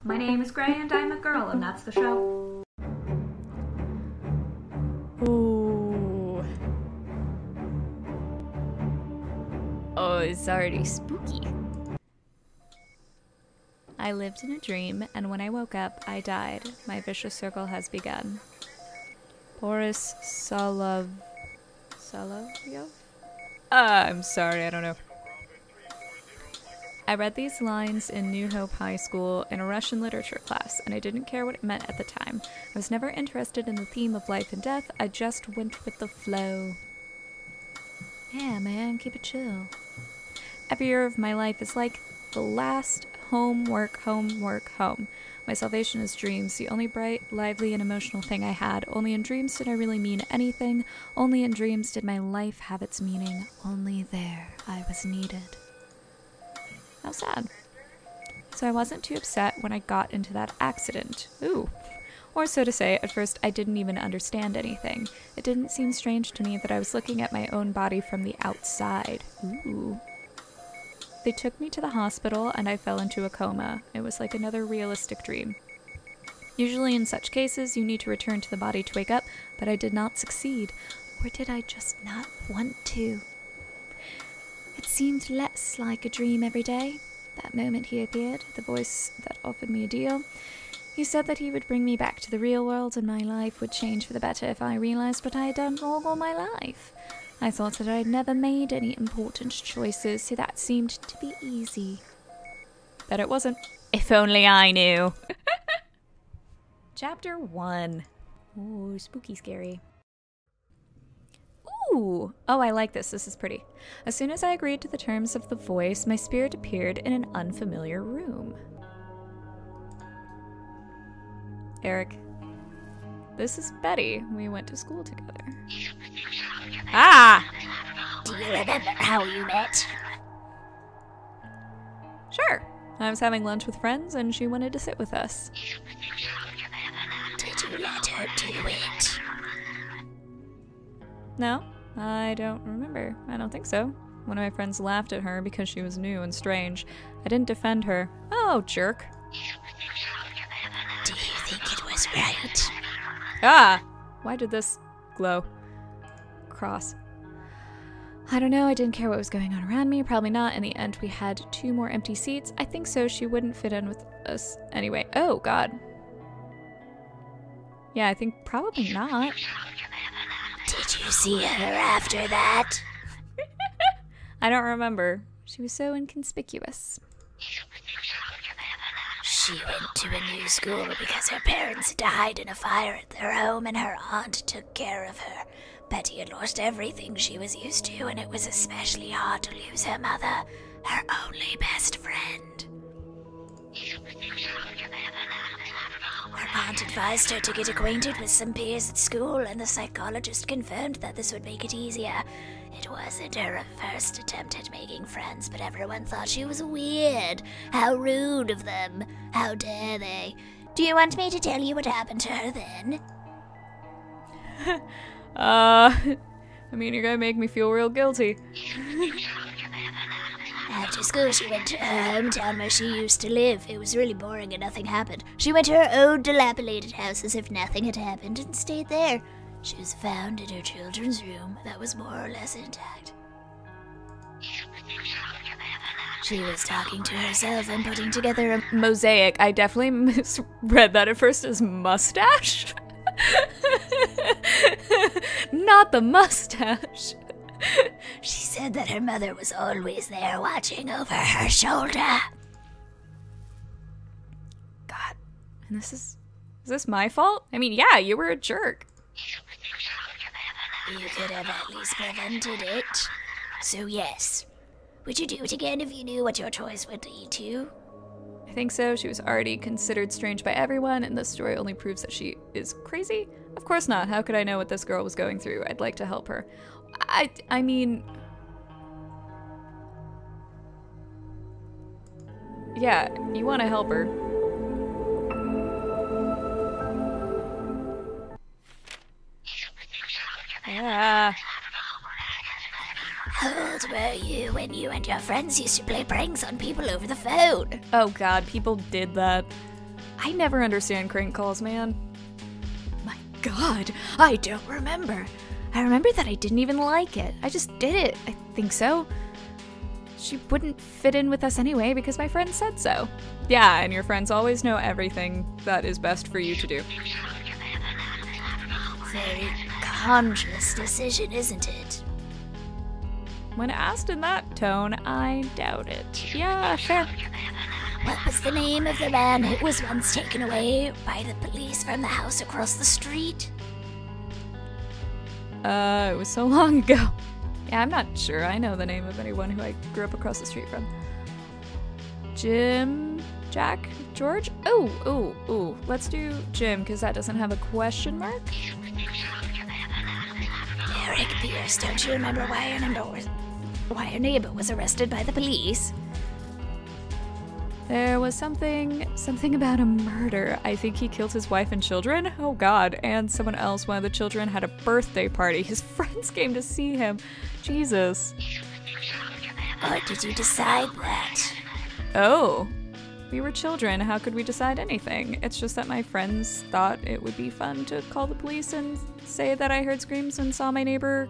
My name is Gray and I'm a girl, and that's the show. Ooh. Oh, it's already spooky. I lived in a dream, and when I woke up, I died. My vicious circle has begun. Boris Solovyov? I'm sorry, I don't know. I read these lines in New Hope High School in a Russian literature class, and I didn't care what it meant at the time. I was never interested in the theme of life and death, I just went with the flow. Yeah, man, keep it chill. Every year of my life is like the last home, work, home, work, home. My salvation is dreams, the only bright, lively, and emotional thing I had. Only in dreams did I really mean anything. Only in dreams did my life have its meaning. Only there I was needed. How sad. So I wasn't too upset when I got into that accident. Ooh. Or so to say, at first I didn't even understand anything. It didn't seem strange to me that I was looking at my own body from the outside. Ooh. They took me to the hospital and I fell into a coma. It was like another realistic dream. Usually in such cases, you need to return to the body to wake up, but I did not succeed. Or did I just not want to? It seemed less like a dream every day. That moment he appeared, the voice that offered me a deal. He said that he would bring me back to the real world and my life would change for the better if I realized what I had done wrong all my life. I thought that I had never made any important choices, so that seemed to be easy. But it wasn't. If only I knew. Chapter 1. Ooh, spooky scary. Ooh! Oh, I like this. This is pretty. As soon as I agreed to the terms of the voice, my spirit appeared in an unfamiliar room. Eric. This is Betty. We went to school together. Ah! Do you remember how you met? Sure. I was having lunch with friends and she wanted to sit with us. Did you let her do it? No, I don't remember. I don't think so. One of my friends laughed at her because she was new and strange. I didn't defend her. Oh, jerk. Do you think it was right? Ah! Why did this glow? Cross. I don't know, I didn't care what was going on around me, probably not. In the end, we had 2 more empty seats. I think so, she wouldn't fit in with us anyway. Oh, God. Yeah, I think probably not. Did you see her after that? I don't remember. She was so inconspicuous. She went to a new school because her parents died in a fire at their home and her aunt took care of her. Betty had lost everything she was used to, and it was especially hard to lose her mother, her only best friend. Her aunt advised her to get acquainted with some peers at school, and the psychologist confirmed that this would make it easier. It wasn't her first attempt at making friends, but everyone thought she was weird. How rude of them. How dare they? Do you want me to tell you what happened to her then? I mean, you're gonna make me feel real guilty. After school, she went to her hometown where she used to live. It was really boring and nothing happened. She went to her own dilapidated house as if nothing had happened and stayed there. She was found in her children's room that was more or less intact. She was talking to herself and putting together a Mosaic. I definitely misread that at first as mustache. Not the mustache. She said that her mother was always there watching over her shoulder. God. And is this my fault? I mean, yeah, you were a jerk. You could have at least prevented it. So yes. Would you do it again if you knew what your choice would lead to? I think so. She was already considered strange by everyone, and this story only proves that she is crazy. Of course not. How could I know what this girl was going through? I'd like to help her. I mean... Yeah, you want to help her. Yeah. How old were you when you and your friends used to play pranks on people over the phone? Oh god, people did that. I never understand crank calls, man. My God, I don't remember. I remember that I didn't even like it. I just did it. I think so. She wouldn't fit in with us anyway because my friend said so. Yeah, and your friends always know everything that is best for you to do. Very conscious decision, isn't it? When asked in that tone, I doubt it. Yeah, sure. What was the name of the man who was once taken away by the police from the house across the street? It was so long ago. Yeah, I'm not sure I know the name of anyone who I grew up across the street from. Jim? Jack? George? Ooh. Let's do Jim, because that doesn't have a question mark. Eric Pierce, don't you remember why your neighbor was arrested by the police? There was something about a murder. I think he killed his wife and children. Oh God, and someone else, one of the children, had a birthday party. His friends came to see him. Jesus. Or did you decide that? Oh. We were children, how could we decide anything? It's just that my friends thought it would be fun to call the police and say that I heard screams and saw my neighbor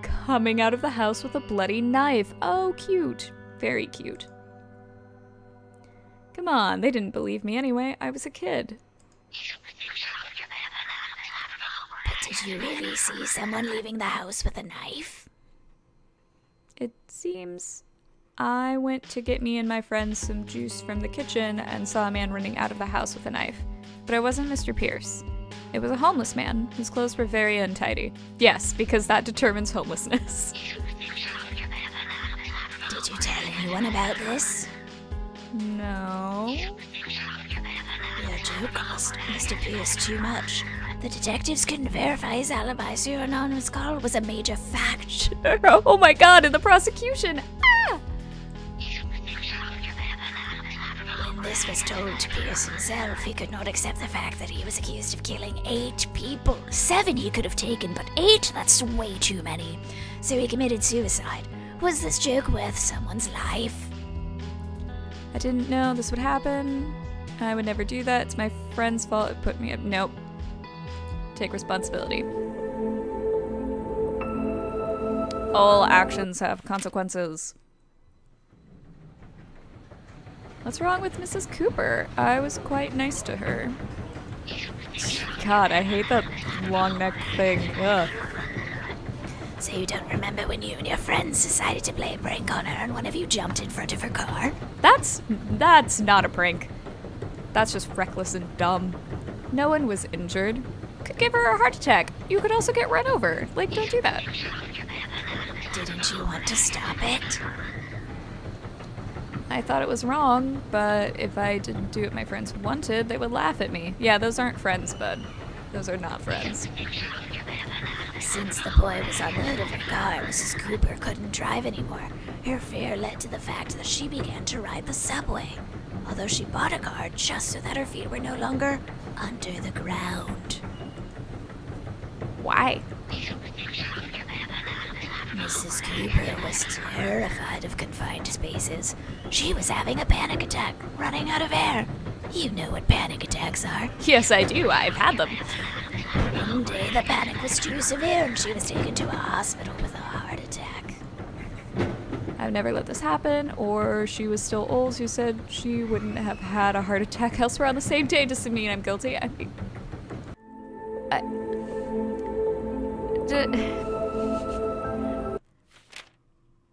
coming out of the house with a bloody knife. Oh, cute. Very cute. Come on, they didn't believe me anyway. I was a kid. But did you really see someone leaving the house with a knife? It seems I went to get me and my friends some juice from the kitchen and saw a man running out of the house with a knife. But it wasn't Mr. Pierce. It was a homeless man. His clothes were very untidy. Yes, because that determines homelessness. Did you tell anyone about this? No. Your joke cost Mr. Pierce too much. The detectives couldn't verify his alibi, so your anonymous call was a major fact. Oh my God, in the prosecution! Ah! When this was told to Pierce himself, he could not accept the fact that he was accused of killing 8 people. 7 he could have taken, but 8? That's way too many. So he committed suicide. Was this joke worth someone's life? I didn't know this would happen. I would never do that. It's my friend's fault. It put me up. Nope. Take responsibility. All actions have consequences. What's wrong with Mrs. Cooper? I was quite nice to her. God, I hate that long neck thing. Ugh. So you don't remember when you and your friends decided to play a prank on her and one of you jumped in front of her car? That's not a prank. That's just reckless and dumb. No one was injured. Could give her a heart attack. You could also get run over. Like, don't do that. Didn't you want to stop it? I thought it was wrong, but if I didn't do what my friends wanted, they would laugh at me. Yeah, those aren't friends, bud. Those are not friends. Since the boy was on the hood of her car, Mrs. Cooper couldn't drive anymore. Her fear led to the fact that she began to ride the subway, although she bought a car just so that her feet were no longer under the ground. Why? Mrs. Cooper was terrified of confined spaces. She was having a panic attack, running out of air. You know what panic attacks are. Yes, I do. I've had them. One day the panic was too severe and she was taken to a hospital with a heart attack. I've never let this happen, or she was still old who said she wouldn't have had a heart attack elsewhere on the same day just to mean I'm guilty. I mean...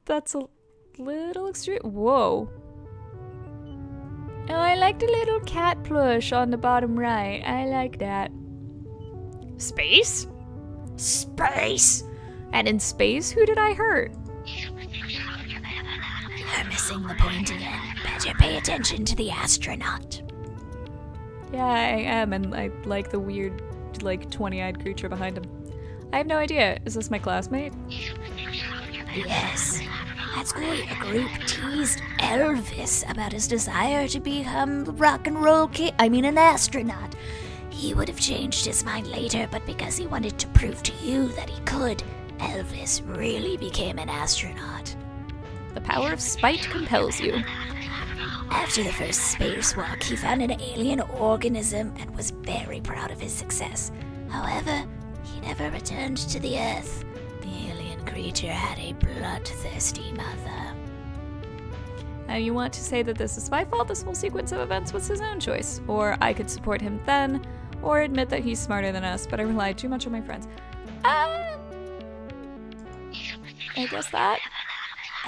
That's a little extreme. Whoa. Oh, I like the little cat plush on the bottom right. I like that. Space? Space! And in space, who did I hurt? You're missing the point again. Better pay attention to the astronaut. Yeah, I am, and I like the weird, like, 20-eyed creature behind him. I have no idea. Is this my classmate? Yes. At school, your group teased Elvis about his desire to become an astronaut. He would have changed his mind later, but because he wanted to prove to you that he could, Elvis really became an astronaut. The power of spite compels you. After the first spacewalk, he found an alien organism and was very proud of his success. However, he never returned to the Earth. The alien creature had a bloodthirsty mother. Now you want to say that this is my fault, this whole sequence of events was his own choice. Or I could support him then, or admit that he's smarter than us, but I relied too much on my friends. I guess that.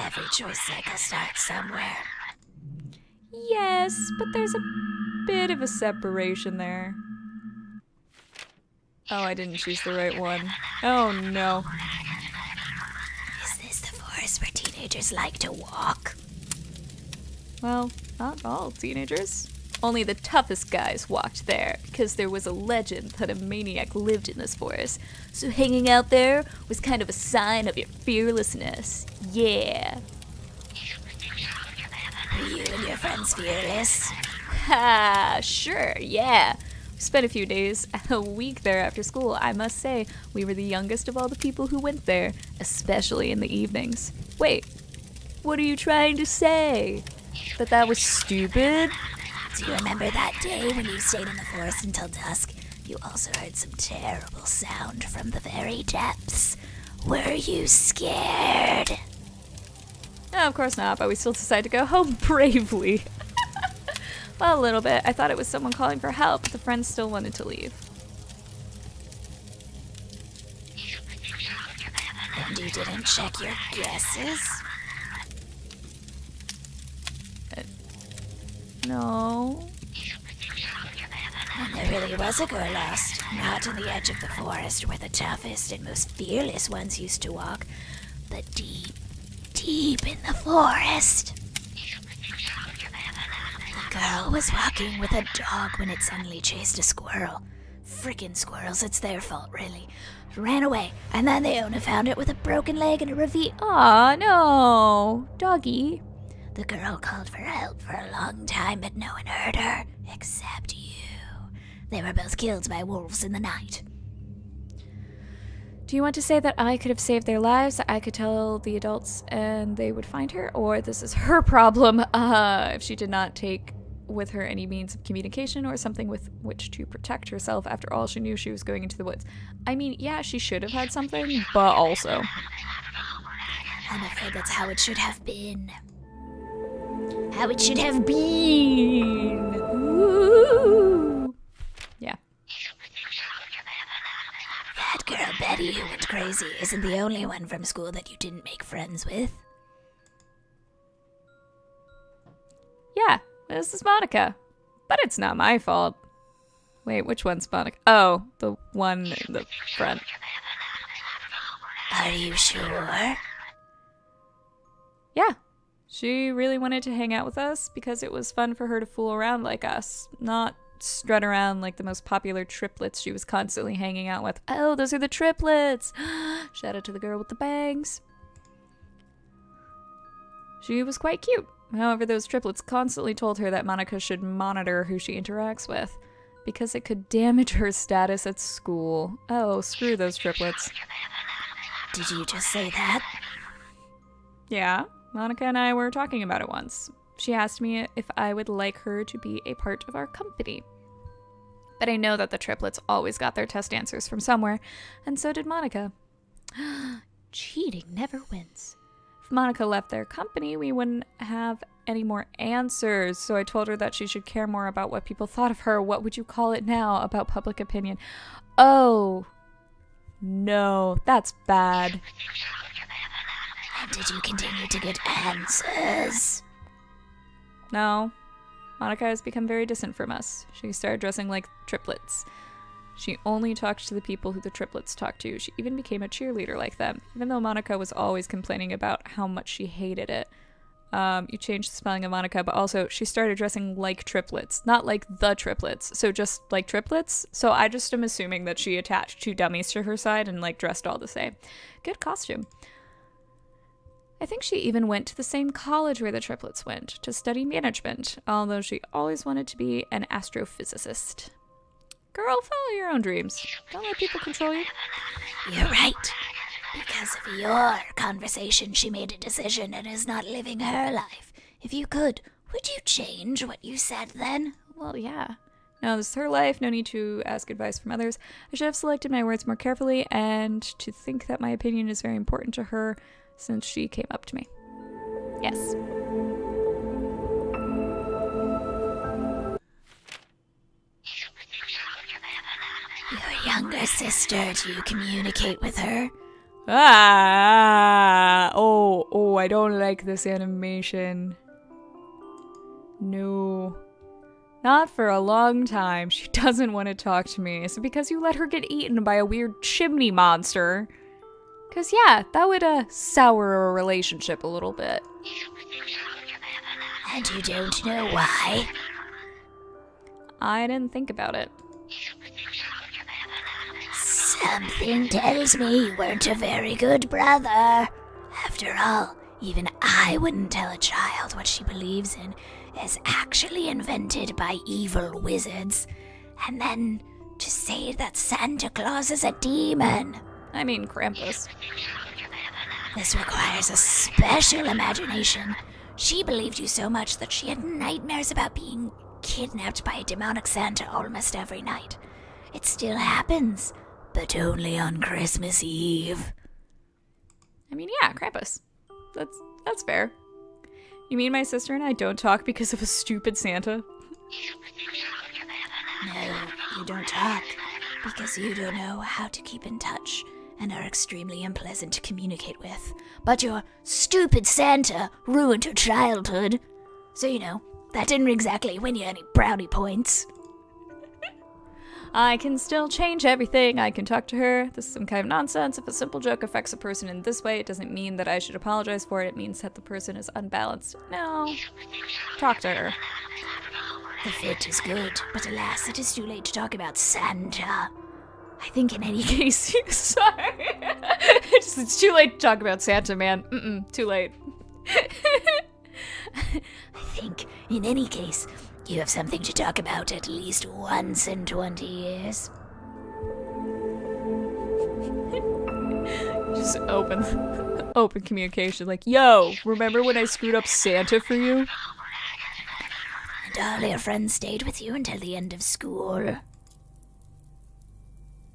Every choice cycle starts somewhere. Yes, but there's a bit of a separation there. Oh, I didn't choose the right one. Oh no. Is this the forest where teenagers like to walk? Well, not all teenagers. Only the toughest guys walked there, because there was a legend that a maniac lived in this forest. So hanging out there was kind of a sign of your fearlessness. Yeah. Were you and your friends fearless? Ha, sure, yeah. We spent a few days, a week there after school. I must say, we were the youngest of all the people who went there, especially in the evenings. Wait, what are you trying to say? That was stupid? Do you remember that day when you stayed in the forest until dusk? You also heard some terrible sound from the very depths. Were you scared? No, of course not, but we still decided to go home bravely. Well, a little bit. I thought it was someone calling for help, but the friends still wanted to leave. And you didn't check your guesses? No. And there really was a girl lost, not on the edge of the forest where the toughest and most fearless ones used to walk, but deep, deep in the forest. The girl was walking with a dog when it suddenly chased a squirrel. Frickin' squirrels, it's their fault, really. Ran away, and then the owner found it with a broken leg in a ravine. Aw, no. Doggy. The girl called for help for a long time, but no one heard her, except you. They were both killed by wolves in the night. Do you want to say that I could have saved their lives, that I could tell the adults and they would find her? Or this is her problem, if she did not take with her any means of communication or something with which to protect herself after all she knew she was going into the woods? I mean, yeah, she should have had something, but also. I'm afraid that's how it should have been. How it should have been. Woo. Yeah. That girl Betty who went crazy isn't the only one from school that you didn't make friends with. Yeah, this is Monica. But it's not my fault. Wait, which one's Monica? Oh, the one in the front. Are you sure? Yeah. She really wanted to hang out with us because it was fun for her to fool around like us, not strut around like the most popular triplets she was constantly hanging out with. Oh, those are the triplets! Shout out to the girl with the bangs. She was quite cute. However, those triplets constantly told her that Monica should monitor who she interacts with, because it could damage her status at school. Oh, screw those triplets. Did you just say that? Yeah. Monica and I were talking about it once. She asked me if I would like her to be a part of our company. But I know that the triplets always got their test answers from somewhere, and so did Monica. Cheating never wins. If Monica left their company, we wouldn't have any more answers, so I told her that she should care more about what people thought of her. What would you call it now? About public opinion. Oh, no, that's bad. And did you continue to get answers? No. Monica has become very distant from us. She started dressing like triplets. She only talked to the people who the triplets talked to. She even became a cheerleader like them, even though Monica was always complaining about how much she hated it. You changed the spelling of Monica, but also she started dressing like triplets, not like the triplets, so just like triplets. So I just am assuming that she attached two dummies to her side and like dressed all the same. Good costume. I think she even went to the same college where the triplets went, to study management, although she always wanted to be an astrophysicist. Girl, follow your own dreams. Don't let people control you. You're right. Because of your conversation, she made a decision and is not living her life. If you could, Would you change what you said then? Well, yeah. No, this is her life. No need to ask advice from others. I should have selected my words more carefully and to think that my opinion is very important to her since she came up to me. Yes. Your younger sister, do you communicate with her? Oh, I don't like this animation. No. Not for a long time. She doesn't want to talk to me. Is it because you let her get eaten by a weird chimney monster? Because, yeah, that would, sour a relationship a little bit. And you don't know why? I didn't think about it. Something tells me you weren't a very good brother. After all, even I wouldn't tell a child what she believes in is actually invented by evil wizards. And then to say that Santa Claus is a demon. I mean, Krampus. This requires a special imagination. She believed you so much that she had nightmares about being kidnapped by a demonic Santa almost every night. It still happens, but only on Christmas Eve. I mean, yeah, Krampus. That's fair. You mean my sister and I don't talk because of a stupid Santa? No, you don't talk because you don't know how to keep in touch and are extremely unpleasant to communicate with. But your stupid Santa ruined her childhood. So, you know, that didn't exactly win you any brownie points. I can still change everything. I can talk to her. This is some kind of nonsense. If a simple joke affects a person in this way, it doesn't mean that I should apologize for it. It means that the person is unbalanced. No. Talk to her. The fit is good, but alas, it is too late to talk about Santa. I think in any case, sorry. It's too late to talk about Santa, man. Too late. I think in any case, you have something to talk about at least once in 20 years. Just open communication. Like, yo, remember when I screwed up Santa for you? And all your friends stayed with you until the end of school.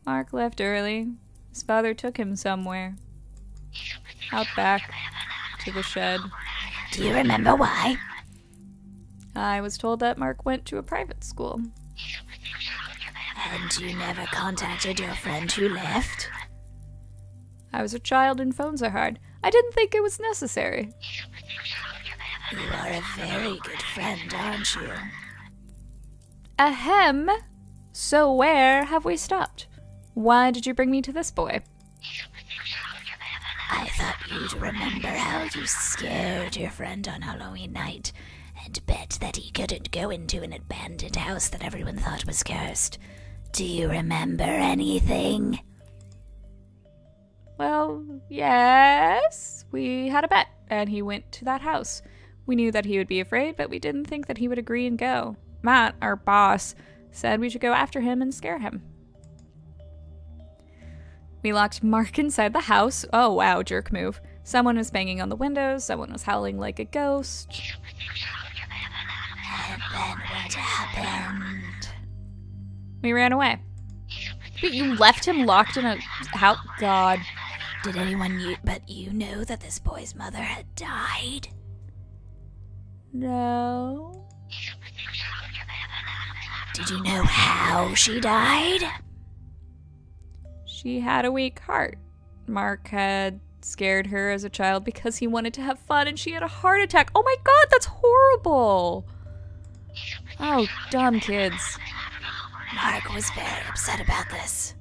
Mark left early. His father took him somewhere. Out back. To the shed. Do you remember why? I was told that Mark went to a private school. And you never contacted your friend who left? I was a child and phones are hard. I didn't think it was necessary. You are a very good friend, aren't you? Ahem. So where have we stopped? Why did you bring me to this boy? I thought you'd remember how you scared your friend on Halloween night and bet that he couldn't go into an abandoned house that everyone thought was cursed. Do you remember anything? Well, yes. We had a bet, and he went to that house. We knew that he would be afraid, but we didn't think that he would agree and go. Matt, our boss, said we should go after him and scare him. We locked Mark inside the house. Oh, wow, jerk move. Someone was banging on the windows. Someone was howling like a ghost. And then what happened? We ran away. But you left him locked in a house? God. Did anyone but you know that this boy's mother had died? No. Did you know how she died? She had a weak heart. Mark had scared her as a child because he wanted to have fun and she had a heart attack. Oh my god, that's horrible. Oh, dumb kids. Mark was very upset about this.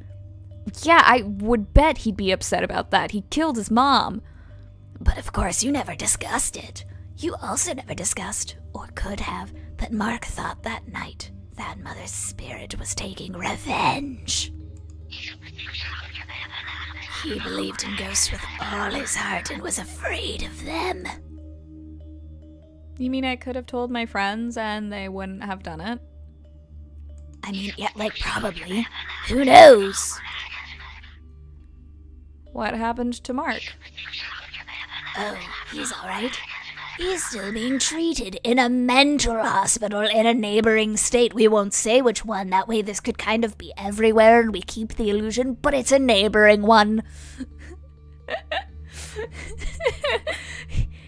Yeah, I would bet he'd be upset about that. He killed his mom. But of course you never discussed it. You also never discussed, or could have, that Mark thought that night that mother's spirit was taking revenge. He believed in ghosts with all his heart and was afraid of them. You mean I could have told my friends and they wouldn't have done it? I mean, yeah, like, probably. Who knows? What happened to Mark? Oh, he's alright. He's still being treated in a mental hospital in a neighboring state. We won't say which one. That way this could kind of be everywhere and we keep the illusion, but it's a neighboring one.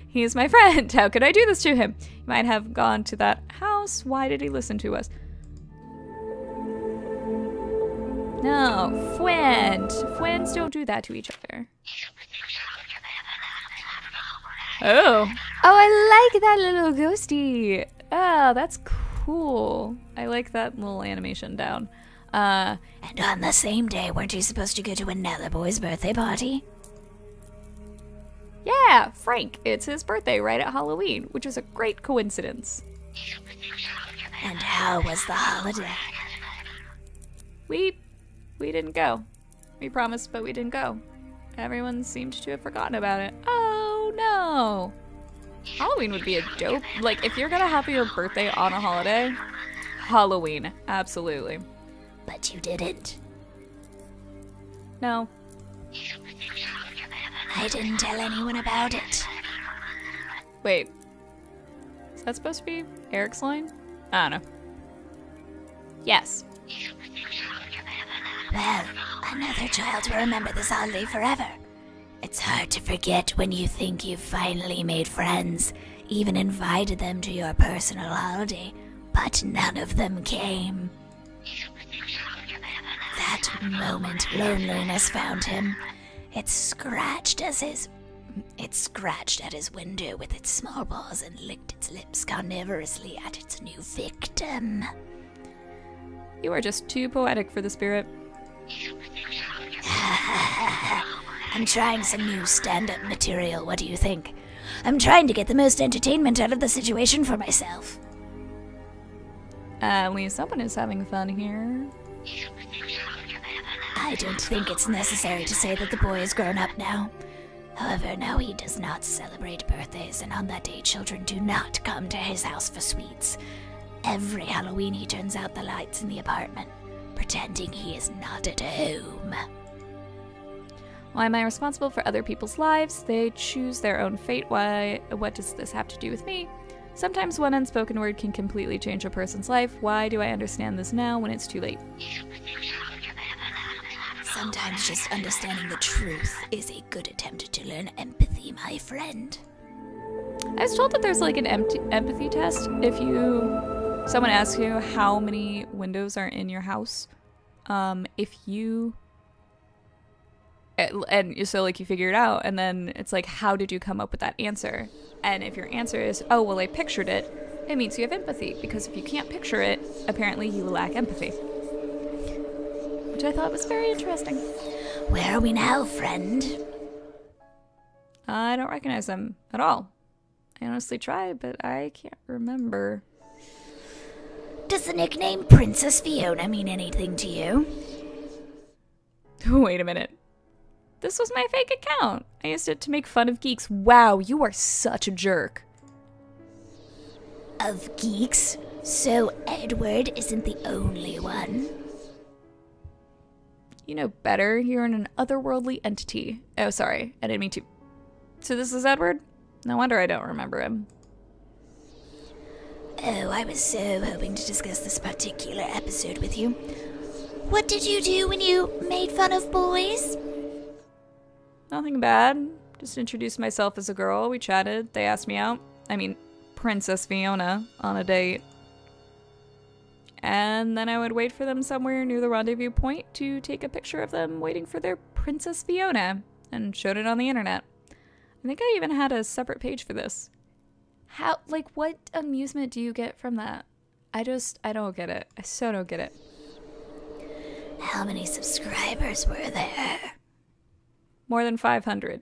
He's my friend. How could I do this to him? He might have gone to that house. Why did he listen to us? No, friends don't do that to each other. Oh, I like that little ghosty. Oh, that's cool. I like that little animation down. And on the same day, weren't you supposed to go to another boy's birthday party? Yeah, Frank. It's his birthday right at Halloween, which is a great coincidence. And how was the holiday? We didn't go. We promised, but we didn't go. Everyone seemed to have forgotten about it. Oh, no. Halloween would be a dope... Like, if you're gonna have your birthday on a holiday, Halloween. Absolutely. But you didn't. No. I didn't tell anyone about it. Wait. Is that supposed to be Eric's line? I don't know. Yes. Well, another child will remember this holiday forever. It's hard to forget when you think you've finally made friends, even invited them to your personal holiday, but none of them came. That moment loneliness found him. It scratched at his window with its small paws and licked its lips carnivorously at its new victim. You are just too poetic for the spirit. I'm trying some new stand-up material, what do you think? I'm trying to get the most entertainment out of the situation for myself. At least someone is having fun here. I don't think it's necessary to say that the boy is grown up now. However, now he does not celebrate birthdays, and on that day children do not come to his house for sweets. Every Halloween he turns out the lights in the apartment, pretending he is not at home. Why am I responsible for other people's lives? They choose their own fate. Why? What does this have to do with me? Sometimes one unspoken word can completely change a person's life. Why do I understand this now when it's too late? Sometimes just understanding the truth is a good attempt to learn empathy, my friend. I was told that there's like an empathy test. If someone asks you how many windows are in your house, if you... And so, like, you figure it out, and then it's like, how did you come up with that answer? And if your answer is, oh, well, I pictured it, it means you have empathy, because if you can't picture it, apparently you lack empathy. Which I thought was very interesting. Where are we now, friend? I don't recognize them at all. I honestly tried, but I can't remember. Does the nickname Princess Fiona mean anything to you? Wait a minute. This was my fake account. I used it to make fun of geeks. Wow, you are such a jerk. Of geeks? So Edward isn't the only one? You know better. You're an otherworldly entity. Oh, sorry. I didn't mean to. So this is Edward? No wonder I don't remember him. Oh, I was so hoping to discuss this particular episode with you. What did you do when you made fun of boys? Nothing bad. Just introduced myself as a girl. We chatted. They asked me out. I mean, Princess Fiona on a date. And then I would wait for them somewhere near the rendezvous point to take a picture of them waiting for their Princess Fiona, and showed it on the internet. I think I even had a separate page for this. How, like, what amusement do you get from that? I don't get it. I so don't get it. How many subscribers were there? More than 500.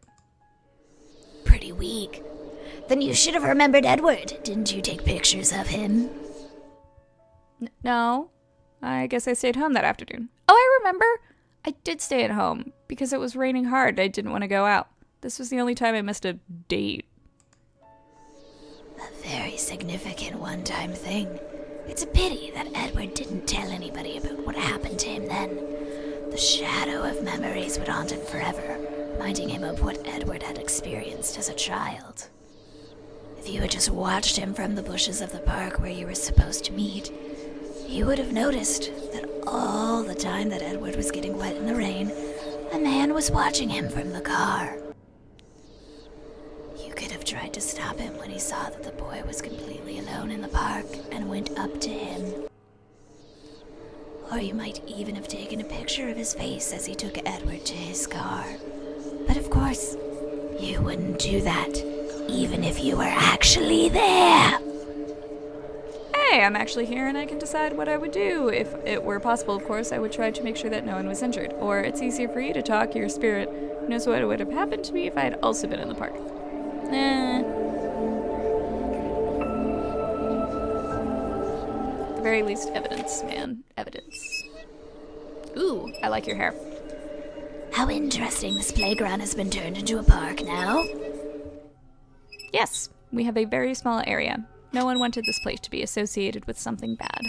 Pretty weak. Then you should have remembered Edward. Didn't you take pictures of him? No. I guess I stayed home that afternoon. Oh, I remember. I did stay at home because it was raining hard. I didn't want to go out. This was the only time I missed a date. A very significant one-time thing. It's a pity that Edward didn't tell anybody about what happened to him then. The shadow of memories would haunt him forever, reminding him of what Edward had experienced as a child. If you had just watched him from the bushes of the park where you were supposed to meet, you would have noticed that all the time that Edward was getting wet in the rain, a man was watching him from the car. You could have tried to stop him when he saw that the boy was completely alone in the park and went up to him. Or you might even have taken a picture of his face as he took Edward to his car. But of course, you wouldn't do that, even if you were actually there. Hey, I'm actually here and I can decide what I would do. If it were possible, of course, I would try to make sure that no one was injured. Or it's easier for you to talk, your spirit knows what would have happened to me if I had also been in the park. At the very least, evidence, man. Evidence. Ooh, I like your hair. How interesting, this playground has been turned into a park now. Yes, we have a very small area. No one wanted this place to be associated with something bad.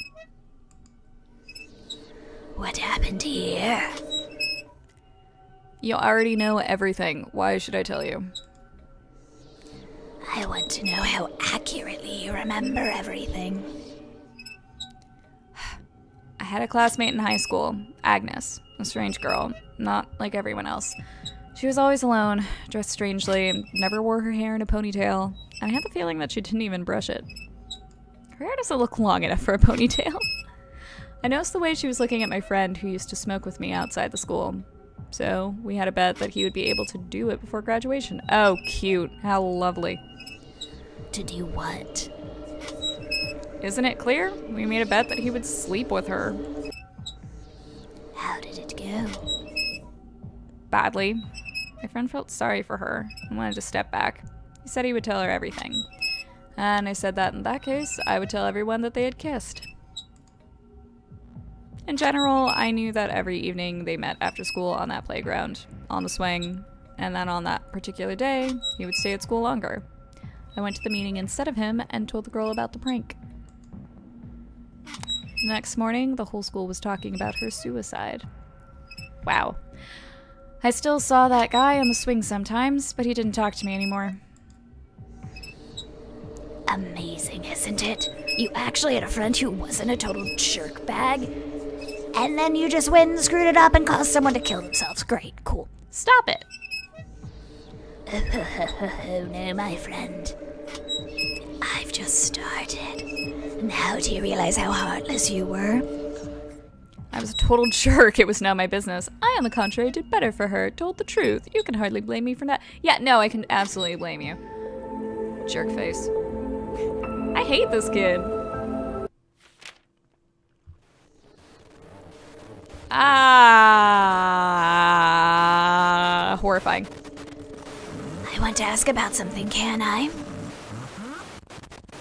What happened here? You already know everything. Why should I tell you? I want to know how accurately you remember everything. I had a classmate in high school, Agnes, a strange girl, not like everyone else. She was always alone, dressed strangely, and never wore her hair in a ponytail, and I had the feeling that she didn't even brush it. Her hair doesn't look long enough for a ponytail. I noticed the way she was looking at my friend who used to smoke with me outside the school, so we had a bet that he would be able to do it before graduation. Oh, cute. How lovely. To do what? Isn't it clear? We made a bet that he would sleep with her. How did it go? Badly. My friend felt sorry for her and wanted to step back. He said he would tell her everything. And I said that in that case, I would tell everyone that they had kissed. In general, I knew that every evening they met after school on that playground, on the swing, and then on that particular day, he would stay at school longer. I went to the meeting instead of him and told the girl about the prank. The next morning, the whole school was talking about her suicide. Wow. I still saw that guy on the swing sometimes, but he didn't talk to me anymore. Amazing, isn't it? You actually had a friend who wasn't a total jerk bag, and then you just went and screwed it up and caused someone to kill themselves. Great, cool. Stop it! Oh no, my friend. I've just started. Now do you realize how heartless you were? I was a total jerk. It was not my business. I, on the contrary, did better for her. Told the truth. You can hardly blame me for that. Yeah, no, I can absolutely blame you. Jerk face. I hate this kid. Ah, horrifying. I want to ask about something, can I?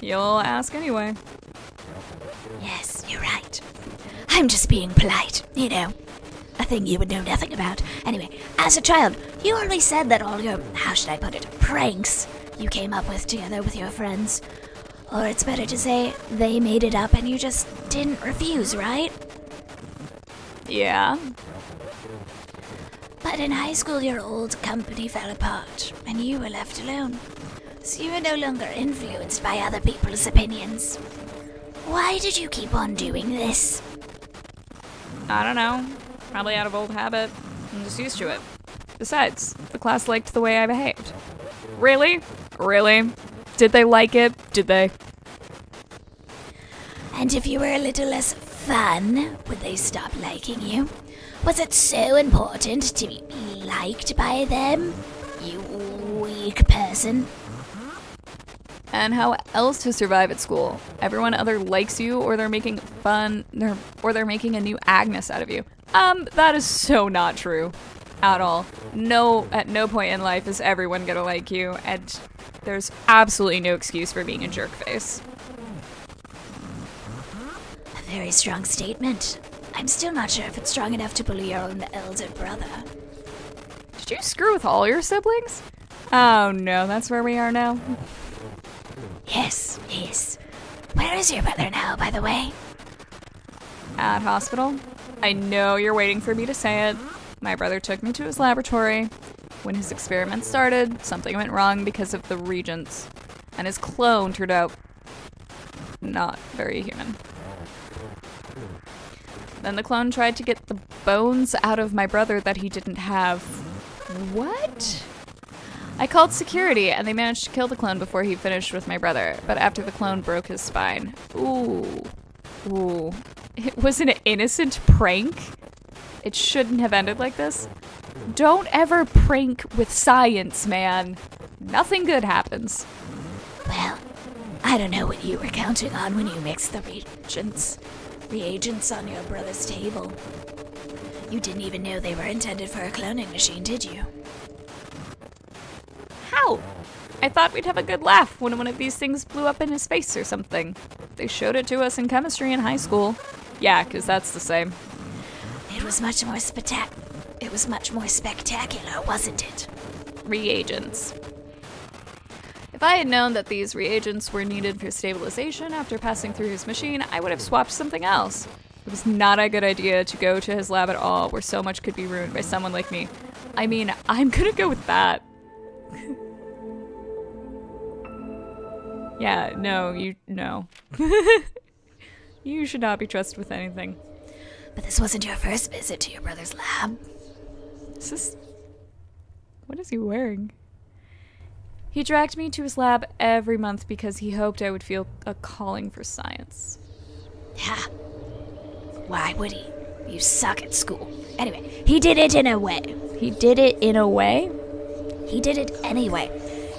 You'll ask anyway. Yes, you're right. I'm just being polite, you know. A thing you would know nothing about. Anyway, as a child, you always said that all your, how should I put it, pranks you came up with together with your friends. Or it's better to say, they made it up and you just didn't refuse, right? Yeah. But in high school, your old company fell apart, and you were left alone. So you were no longer influenced by other people's opinions. Why did you keep on doing this? I don't know. Probably out of old habit. I'm just used to it. Besides, the class liked the way I behaved. Really? Really? Did they like it? Did they? And if you were a little less fun, would they stop liking you? Was it so important to be liked by them? You weak person. And how else to survive at school? Everyone either likes you or they're making fun, or they're making a new Agnes out of you. That is so not true. At all. No, at no point in life is everyone gonna like you, and there's absolutely no excuse for being a jerk face. A very strong statement. I'm still not sure if it's strong enough to bully your own elder brother. Did you screw with all your siblings? Oh no, that's where we are now. Yes, yes. Where is your brother now, by the way? At hospital. I know you're waiting for me to say it. My brother took me to his laboratory. When his experiment started, something went wrong because of the reagents. And his clone turned out not very human. Then the clone tried to get the bones out of my brother that he didn't have. What? I called security, and they managed to kill the clone before he finished with my brother, but after the clone broke his spine. Ooh. Ooh. It was an innocent prank? It shouldn't have ended like this. Don't ever prank with science, man. Nothing good happens. Well, I don't know what you were counting on when you mixed the reagents on your brother's table. You didn't even know they were intended for a cloning machine, did you? How? I thought we'd have a good laugh when one of these things blew up in his face or something. They showed it to us in chemistry in high school. Yeah, 'cause that's the same. It was much more spectacular, wasn't it? Reagents. If I had known that these reagents were needed for stabilization after passing through his machine, I would have swapped something else. It was not a good idea to go to his lab at all, where so much could be ruined by someone like me. I mean, I'm gonna go with that. Yeah, no. You should not be trusted with anything. But this wasn't your first visit to your brother's lab. What is he wearing? He dragged me to his lab every month because he hoped I would feel a calling for science. Ha! Why would he? You suck at school. Anyway, he did it in a way. He did it in a way? He did it anyway.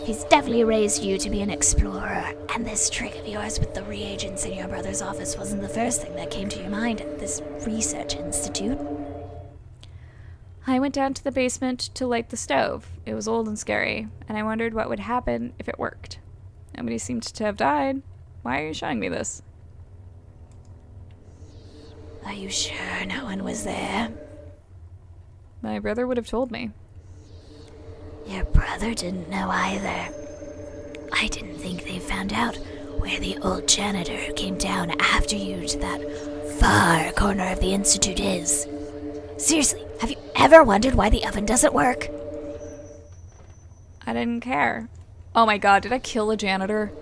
He's definitely raised you to be an explorer, and this trick of yours with the reagents in your brother's office wasn't the first thing that came to your mind at this research institute. I went down to the basement to light the stove. It was old and scary, and I wondered what would happen if it worked. Nobody seemed to have died. Why are you showing me this? Are you sure no one was there? My brother would have told me. Your brother didn't know either. I didn't think they found out where the old janitor who came down after you to that far corner of the institute is. Seriously, have you ever wondered why the oven doesn't work? I didn't care. Oh my god, did I kill a janitor?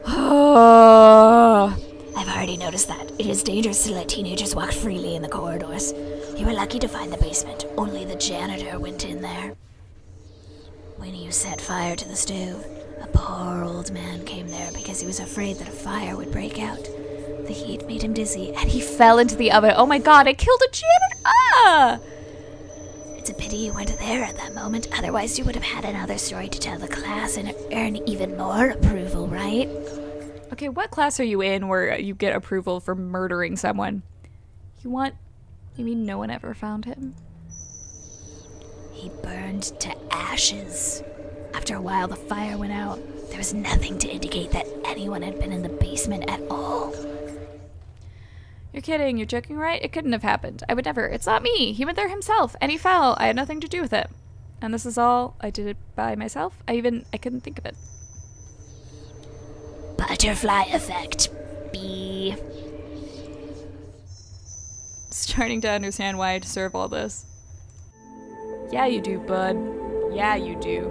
Oh. I've already noticed that. It is dangerous to let teenagers walk freely in the corridors. You were lucky to find the basement. Only the janitor went in there. When you set fire to the stove, a poor old man came there because he was afraid that a fire would break out. The heat made him dizzy, and he Fell into the oven. Oh my god, I killed a janitor! Ah! It's a pity you weren't there at that moment. Otherwise, you would have had another story to tell the class and earn even more approval, right? Okay, what class are you in where you get approval for murdering someone? You mean no one ever found him? He burned to ashes. After a while, the fire went out. There was nothing to indicate that anyone had been in the basement at all. You're kidding. You're joking, right? It couldn't have happened. I would never. It's not me. He went there himself, and he fell. I had nothing to do with it. And this is all. I did it by myself. I couldn't think of it. Butterfly effect, B. Starting to understand why I deserve all this. Yeah, you do, bud. Yeah, you do.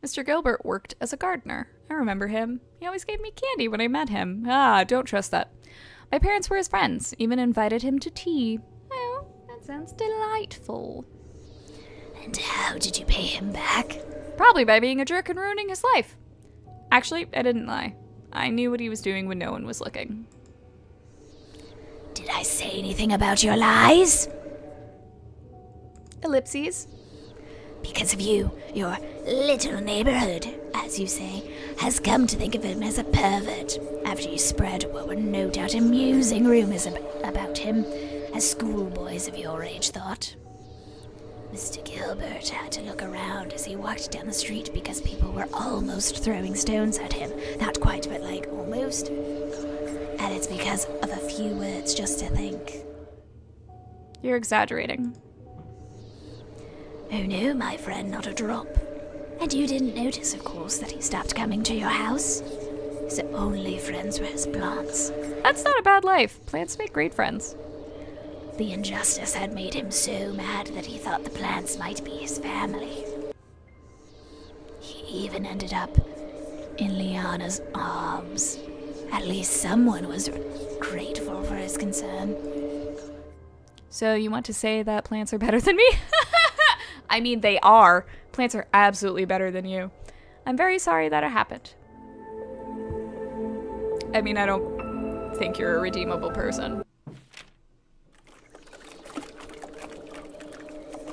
Mr. Gilbert worked as a gardener. I remember him. He always gave me candy when I met him. Ah, don't trust that. My parents were his friends, even invited him to tea. Oh, that sounds delightful. And how did you pay him back? Probably by being a jerk and ruining his life. Actually, I didn't lie. I knew what he was doing when no one was looking. Did I say anything about your lies? Ellipses. Because of you, your little neighborhood, as you say, has come to think of him as a pervert, after you spread what were no doubt amusing rumors about him, as schoolboys of your age thought. Mr. Gilbert had to look around as he walked down the street because people were almost throwing stones at him. Not quite, but like almost. And it's because of a few words just to think. You're exaggerating. Oh no, my friend, not a drop. And you didn't notice, of course, that he stopped coming to your house? His only friends were his plants. That's not a bad life. Plants make great friends. The injustice had made him so mad that he thought the plants might be his family. He even ended up in Liana's arms. At least someone was grateful for his concern. So you want to say that plants are better than me? I mean, they are. Plants are absolutely better than you. I'm very sorry that it happened. I mean, I don't think you're a redeemable person.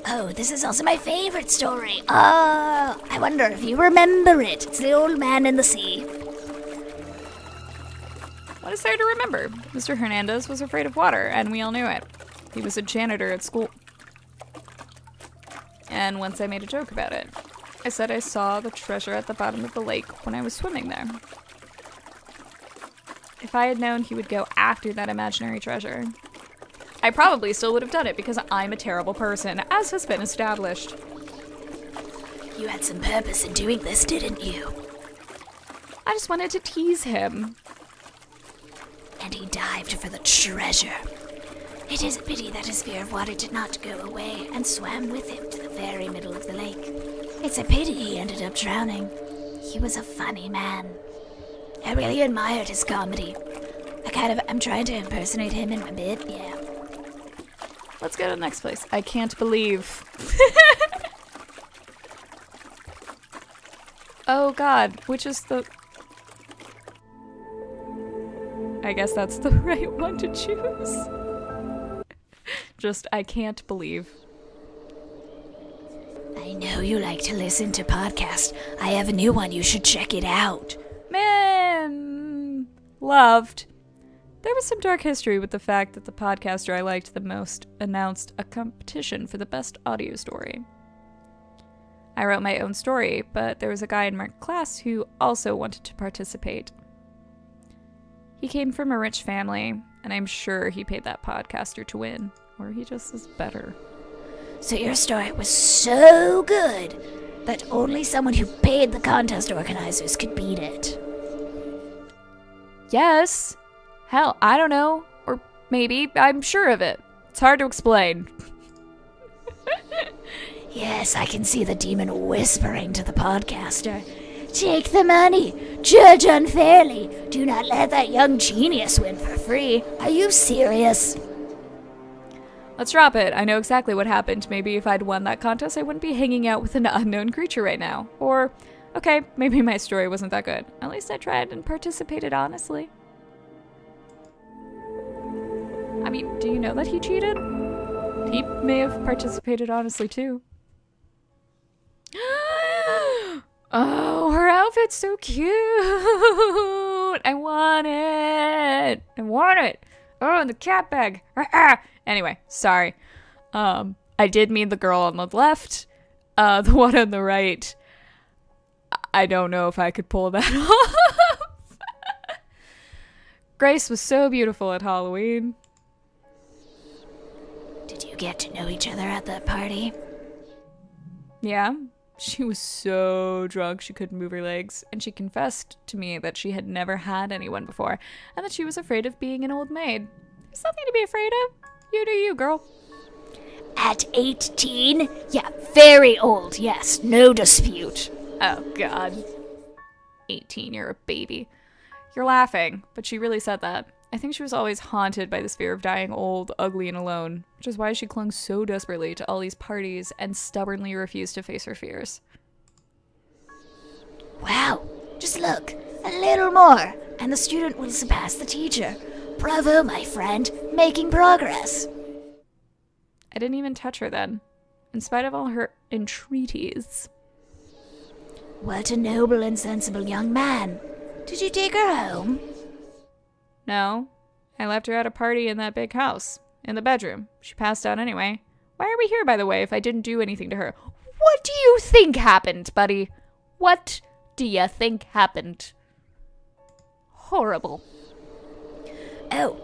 Oh, this is also my favorite story. I wonder if you remember it. It's the old man in the sea. What is there to remember? Mr. Hernandez was afraid of water, and we all knew it. He was a janitor at school. And once I made a joke about it. I said I saw the treasure at the bottom of the lake when I was swimming there. If I had known he would go after that imaginary treasure, I probably still would have done it because I'm a terrible person, as has been established. You had some purpose in doing this, didn't you? I just wanted to tease him. And he dived for the treasure. It is a pity that his fear of water did not go away and swam with him to the very middle of the lake. It's a pity he ended up drowning. He was a funny man. I really admired his comedy. I'm trying to impersonate him in my bit, yeah. Let's go to the next place. I can't believe. Oh god, which is the... I guess that's the right one to choose. Just, I can't believe. I know you like to listen to podcasts. I have a new one. You should check it out. Man, loved. There was some dark history with the fact that the podcaster I liked the most announced a competition for the best audio story. I wrote my own story, but there was a guy in my class who also wanted to participate. He came from a rich family, and I'm sure he paid that podcaster to win, or he just is better. So your story was so good that only someone who paid the contest organizers could beat it. Yes. Hell, I don't know. Or maybe. I'm sure of it. It's hard to explain. Yes, I can see the demon whispering to the podcaster. Take the money. Judge unfairly. Do not let that young genius win for free. Are you serious? Let's drop it. I know exactly what happened. Maybe if I'd won that contest, I wouldn't be hanging out with an unknown creature right now. Or, okay, maybe my story wasn't that good. At least I tried and participated honestly. I mean, do you know that he cheated? He may have participated honestly too. Oh, her outfit's so cute. I want it. I want it. Oh, and the cat bag. Anyway, sorry. I did mean the girl on the left. The one on the right. I don't know if I could pull that off. Grace was so beautiful at Halloween. Did you get to know each other at that party? Yeah. She was so drunk she couldn't move her legs, and she confessed to me that she had never had anyone before, and that she was afraid of being an old maid. There's nothing to be afraid of. You do you, girl. At 18? Yeah, very old, yes, no dispute. Oh, God. 18, you're a baby. You're laughing, but she really said that. I think she was always haunted by this fear of dying old, ugly, and alone, which is why she clung so desperately to all these parties and stubbornly refused to face her fears. Wow, just look, a little more, and the student will surpass the teacher. Bravo, my friend, making progress. I didn't even touch her then, in spite of all her entreaties. What a noble and sensible young man. Did you take her home? No, I left her at a party in that big house, in the bedroom. She passed out anyway. Why are we here, by the way, if I didn't do anything to her? What do you think happened, buddy? What do you think happened? Horrible. Oh,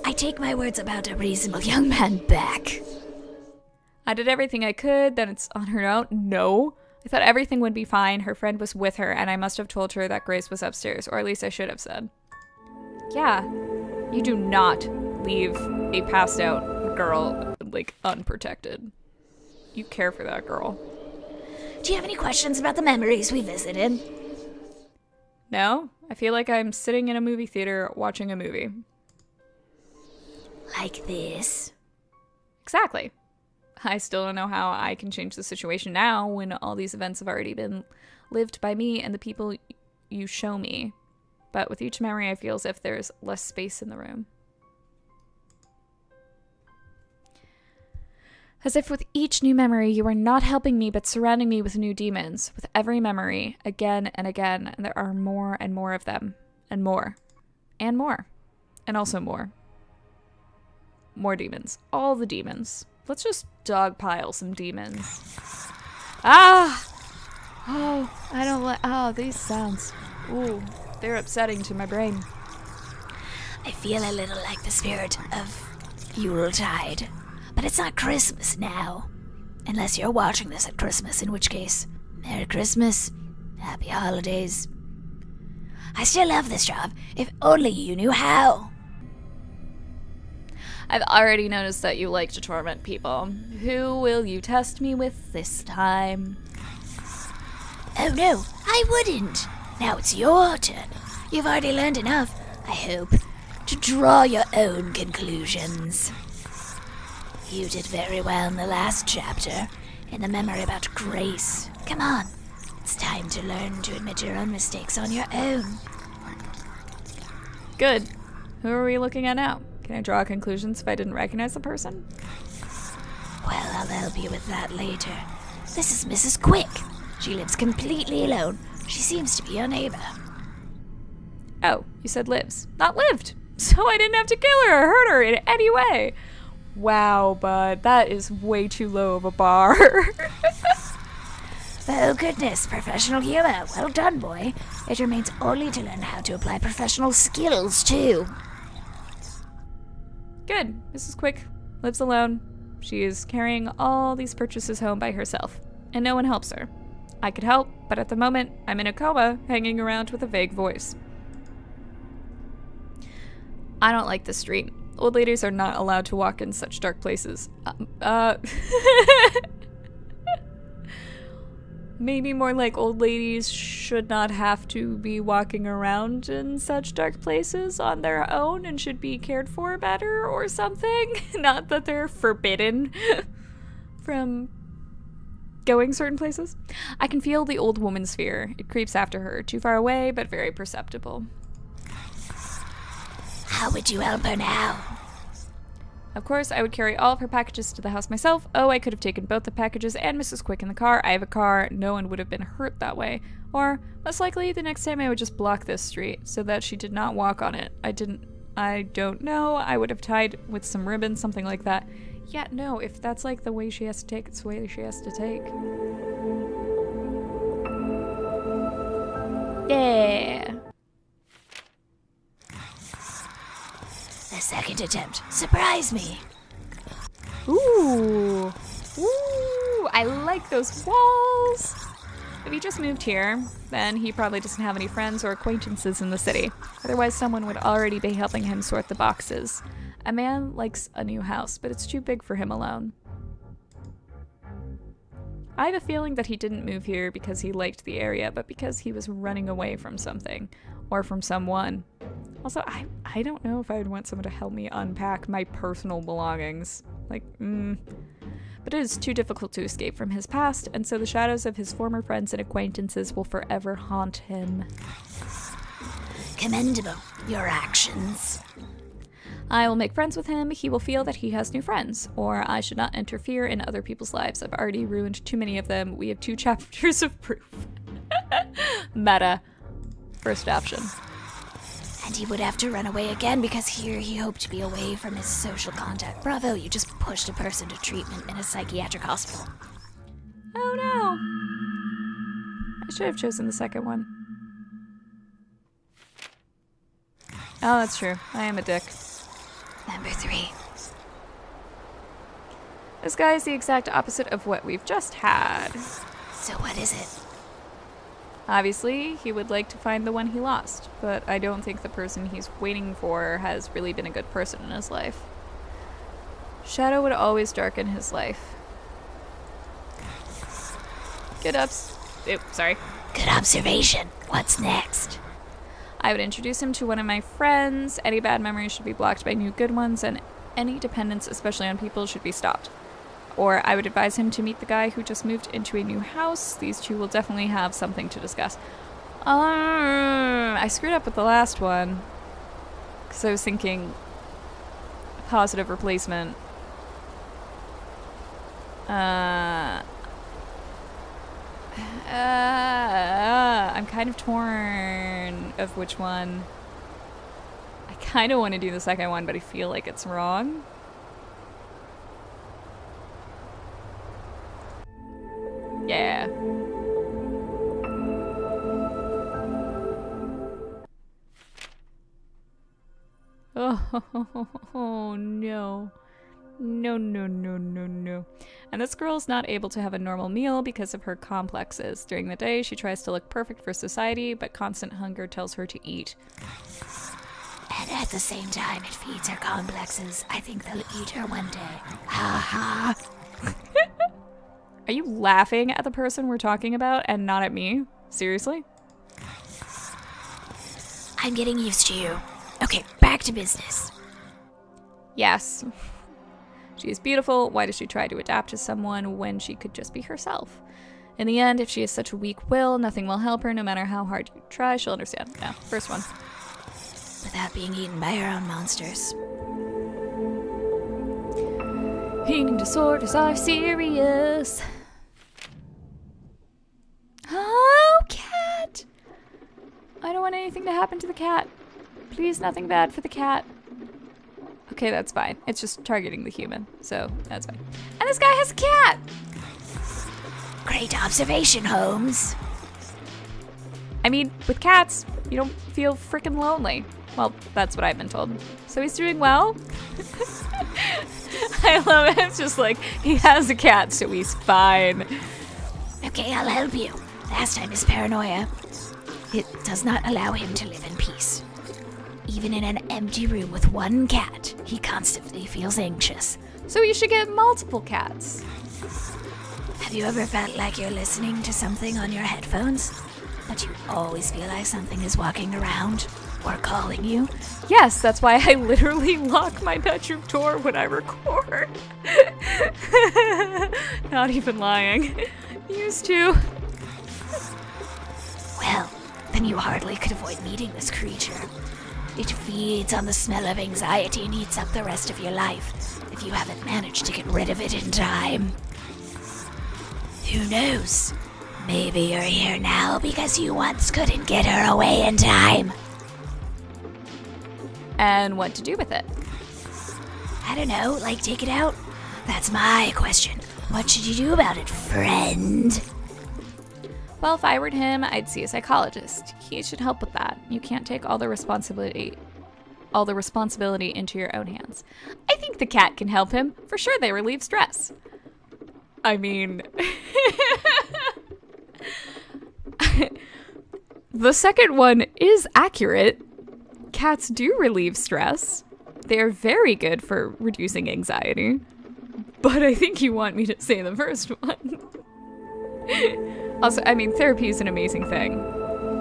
I take my words about a reasonable young man back. I did everything I could, then it's on her own. No. I thought everything would be fine. Her friend was with her, and I must have told her that Grace was upstairs, or at least I should have said. Yeah, you do not leave a passed out girl, like, unprotected. You care for that girl. Do you have any questions about the memories we visited? No? I feel like I'm sitting in a movie theater watching a movie. Like this? Exactly. I still don't know how I can change the situation now when all these events have already been lived by me and the people you show me. But with each memory, I feel as if there's less space in the room. As if with each new memory, you are not helping me but surrounding me with new demons. With every memory, again and again, and there are more and more of them. And more. And more. And also more. More demons. All the demons. Let's just dogpile some demons. Ah! Oh, I don't like... Oh, these sounds. Ooh, they're upsetting to my brain. I feel a little like the spirit of Yuletide. But it's not Christmas now. Unless you're watching this at Christmas, in which case, Merry Christmas, Happy Holidays. I still love this job, if only you knew how. I've already noticed that you like to torment people. Who will you test me with this time? Oh no, I wouldn't. Now it's your turn. You've already learned enough, I hope, to draw your own conclusions. You did very well in the last chapter, in the memory about grace. Come on, it's time to learn to admit your own mistakes on your own. Good. Who are we looking at now? Can I draw conclusions if I didn't recognize the person? Well, I'll help you with that later. This is Mrs. Quick. She lives completely alone. She seems to be your neighbor. Oh, you said lives, not lived. So I didn't have to kill her or hurt her in any way. Wow, bud, that is way too low of a bar. Oh goodness, professional humor. Well done, boy. It remains only to learn how to apply professional skills, too. Good. Mrs. Quick lives alone. She is carrying all these purchases home by herself, and no one helps her. I could help, but at the moment, I'm in a coma, hanging around with a vague voice. I don't like this street. Old ladies are not allowed to walk in such dark places. Maybe more like old ladies should not have to be walking around in such dark places on their own and should be cared for better or something. Not that they're forbidden from going certain places. I can feel the old woman's fear. It creeps after her, too far away, but very perceptible. How would you help her now? Of course, I would carry all of her packages to the house myself. Oh, I could have taken both the packages and Mrs. Quick in the car. I have a car. No one would have been hurt that way. Or, most likely, the next time I would just block this street so that she did not walk on it. I don't know. I would have tied with some ribbon, something like that. Yeah, no, if that's like the way she has to take, it's the way she has to take. Yeah. The second attempt. Surprise me. Ooh. Ooh, I like those walls. If he just moved here, then he probably doesn't have any friends or acquaintances in the city. Otherwise, someone would already be helping him sort the boxes. A man likes a new house, but it's too big for him alone. I have a feeling that he didn't move here because he liked the area, but because he was running away from something. Or from someone. Also, I don't know if I would want someone to help me unpack my personal belongings. But it is too difficult to escape from his past, and so the shadows of his former friends and acquaintances will forever haunt him. Commendable, your actions. I will make friends with him, he will feel that he has new friends, or I should not interfere in other people's lives. I've already ruined too many of them. We have 2 chapters of proof. Meta. First option. And he would have to run away again because here he hoped to be away from his social contact. Bravo, you just pushed a person to treatment in a psychiatric hospital. Oh no! I should have chosen the second one. Oh, that's true. I am a dick. Number 3. This guy is the exact opposite of what we've just had. So what is it? Obviously, he would like to find the one he lost, but I don't think the person he's waiting for has really been a good person in his life. Shadow would always darken his life. Good observation. What's next? I would introduce him to one of my friends. Any bad memories should be blocked by new good ones, and any dependence, especially on people, should be stopped. Or I would advise him to meet the guy who just moved into a new house. These two will definitely have something to discuss. I screwed up with the last one. Because I was thinking positive replacement. I'm kind of torn of which one. I kind of want to do the second one, but I feel like it's wrong. Yeah. Oh no. No. And this girl's not able to have a normal meal because of her complexes. During the day, she tries to look perfect for society, but constant hunger tells her to eat. And at the same time, it feeds her complexes. I think they'll eat her one day. Ha ha. Are you laughing at the person we're talking about and not at me? Seriously? I'm getting used to you. Okay, back to business. Yes. She is beautiful. Why does she try to adapt to someone when she could just be herself? In the end, if she has such a weak will, nothing will help her. No matter how hard you try, she'll understand. No, first one. Without being eaten by her own monsters. Eating disorders are serious. Oh, cat! I don't want anything to happen to the cat. Please, nothing bad for the cat. Okay, that's fine. It's just targeting the human, so that's fine. And this guy has a cat! Great observation, Holmes. I mean, with cats, you don't feel freaking lonely. Well, that's what I've been told. So he's doing well? I love it. It's just like, he has a cat, so he's fine. Okay, I'll help you. Last time his paranoia. It does not allow him to live in peace. Even in an empty room with one cat, he constantly feels anxious. So you should get multiple cats. Have you ever felt like you're listening to something on your headphones, but you always feel like something is walking around or calling you? Yes, that's why I literally lock my bedroom door when I record. Not even lying. Used to. Well, then you hardly could avoid meeting this creature. It feeds on the smell of anxiety and eats up the rest of your life if you haven't managed to get rid of it in time. Who knows? Maybe you're here now because you once couldn't get her away in time. And what to do with it? I don't know, like take it out? That's my question. What should you do about it, friend? Well, if I were him, I'd see a psychologist. He should help with that. You can't take all the responsibility into your own hands. I think the cat can help him. For sure, they relieve stress. I mean, the second one is accurate. Cats do relieve stress. They are very good for reducing anxiety. But I think you want me to say the first one. Also, I mean, therapy is an amazing thing.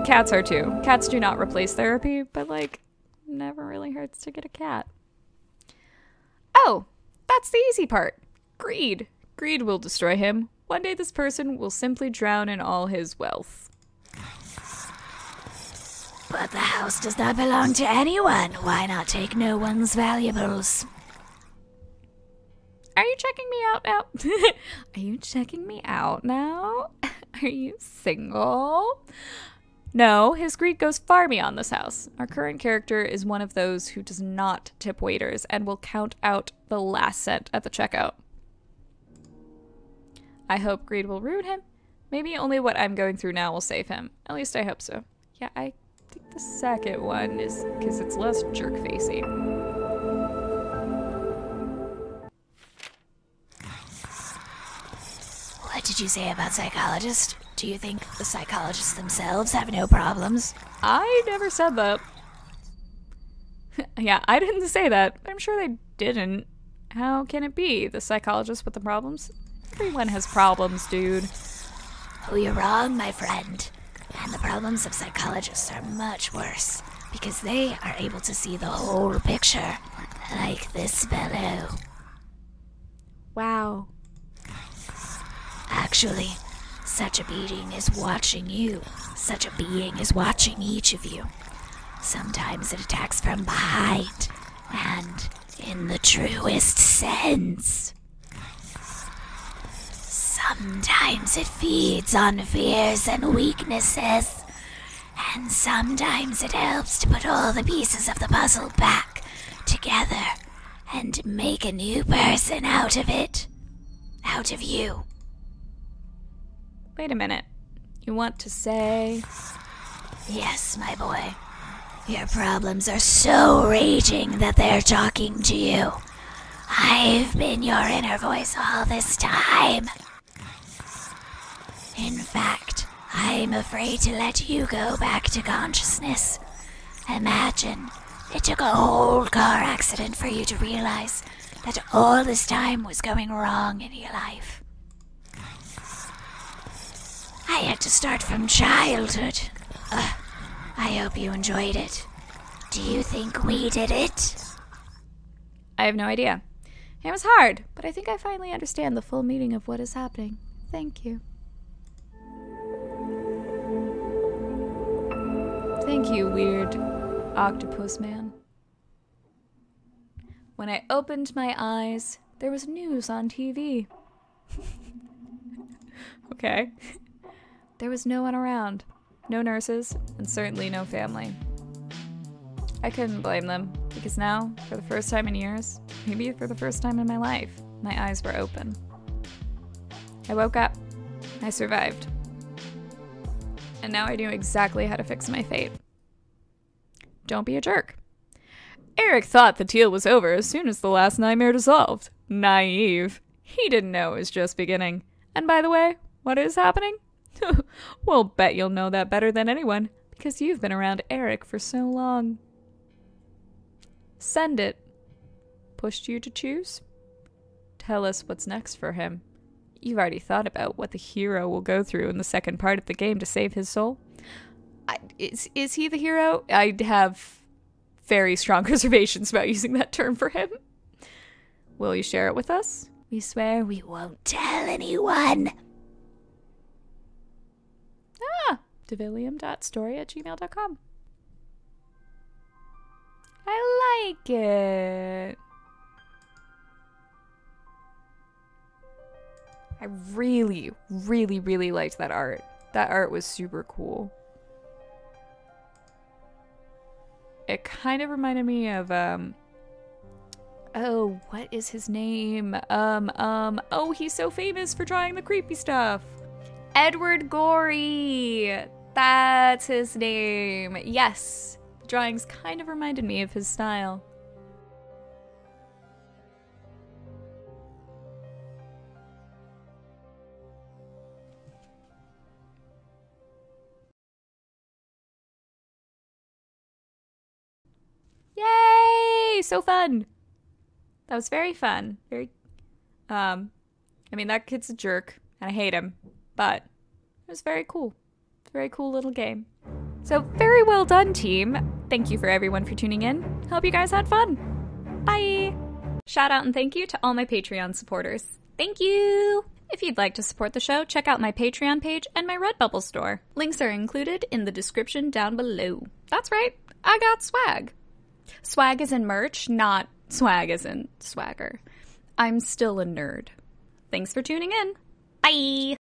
Cats are too. Cats do not replace therapy, but like, never really hurts to get a cat. Oh, that's the easy part. Greed. Greed will destroy him. One day this person will simply drown in all his wealth. But the house does not belong to anyone. Why not take no one's valuables? Are you checking me out now? Are you checking me out now? Are you single? No, his greed goes far beyond this house. Our current character is one of those who does not tip waiters and will count out the last cent at the checkout. I hope greed will ruin him. Maybe only what I'm going through now will save him. At least I hope so. Yeah, I think the second one is because it's less jerk-facey. What did you say about psychologists? Do you think the psychologists themselves have no problems? I never said that. Yeah, I didn't say that, but I'm sure they didn't. How can it be? The psychologist with the problems? Everyone has problems, dude. Oh, you're wrong, my friend. And the problems of psychologists are much worse, because they are able to see the whole picture, like this fellow. Wow. Actually, such a being is watching you. Such a being is watching each of you. Sometimes it attacks from behind, and in the truest sense. Sometimes it feeds on fears and weaknesses, and sometimes it helps to put all the pieces of the puzzle back together and make a new person out of it. Out of you. Wait a minute. You want to say... Yes, my boy. Your problems are so raging that they're talking to you. I've been your inner voice all this time. In fact, I'm afraid to let you go back to consciousness. Imagine it took a whole car accident for you to realize that all this time was going wrong in your life. I had to start from childhood. I hope you enjoyed it. Do you think we did it? I have no idea. It was hard, but I think I finally understand the full meaning of what is happening. Thank you. Thank you, weird octopus man. When I opened my eyes, there was news on TV. Okay. There was no one around. No nurses, and certainly no family. I couldn't blame them, because now, for the first time in years, maybe for the first time in my life, my eyes were open. I woke up. I survived. And now I knew exactly how to fix my fate. Don't be a jerk. Eric thought the deal was over as soon as the last nightmare dissolved. Naive. He didn't know it was just beginning. And by the way, what is happening? We'll bet you'll know that better than anyone, because you've been around Eric for so long. Send it. Pushed you to choose? Tell us what's next for him. You've already thought about what the hero will go through in the second part of the game to save his soul. Is he the hero? I have very strong reservations about using that term for him. Will you share it with us? We swear we won't tell anyone. Devilium.story@gmail.com. I like it. I really, really, really liked that art. That art was super cool. It kind of reminded me of, oh, what is his name? Oh, he's so famous for drawing the creepy stuff. Edward Gorey. That's his name. Yes. The drawings kind of reminded me of his style. Yay! So fun. That was very fun. Very, I mean, that kid's a jerk, and I hate him, but it was very cool. Very cool little game. So very well done, team. Thank you for everyone for tuning in. Hope you guys had fun. Bye! Shout out and thank you to all my Patreon supporters. Thank you! If you'd like to support the show, check out my Patreon page and my Redbubble store. Links are included in the description down below. That's right, I got swag. Swag as in merch, not swag as in swagger. I'm still a nerd. Thanks for tuning in. Bye!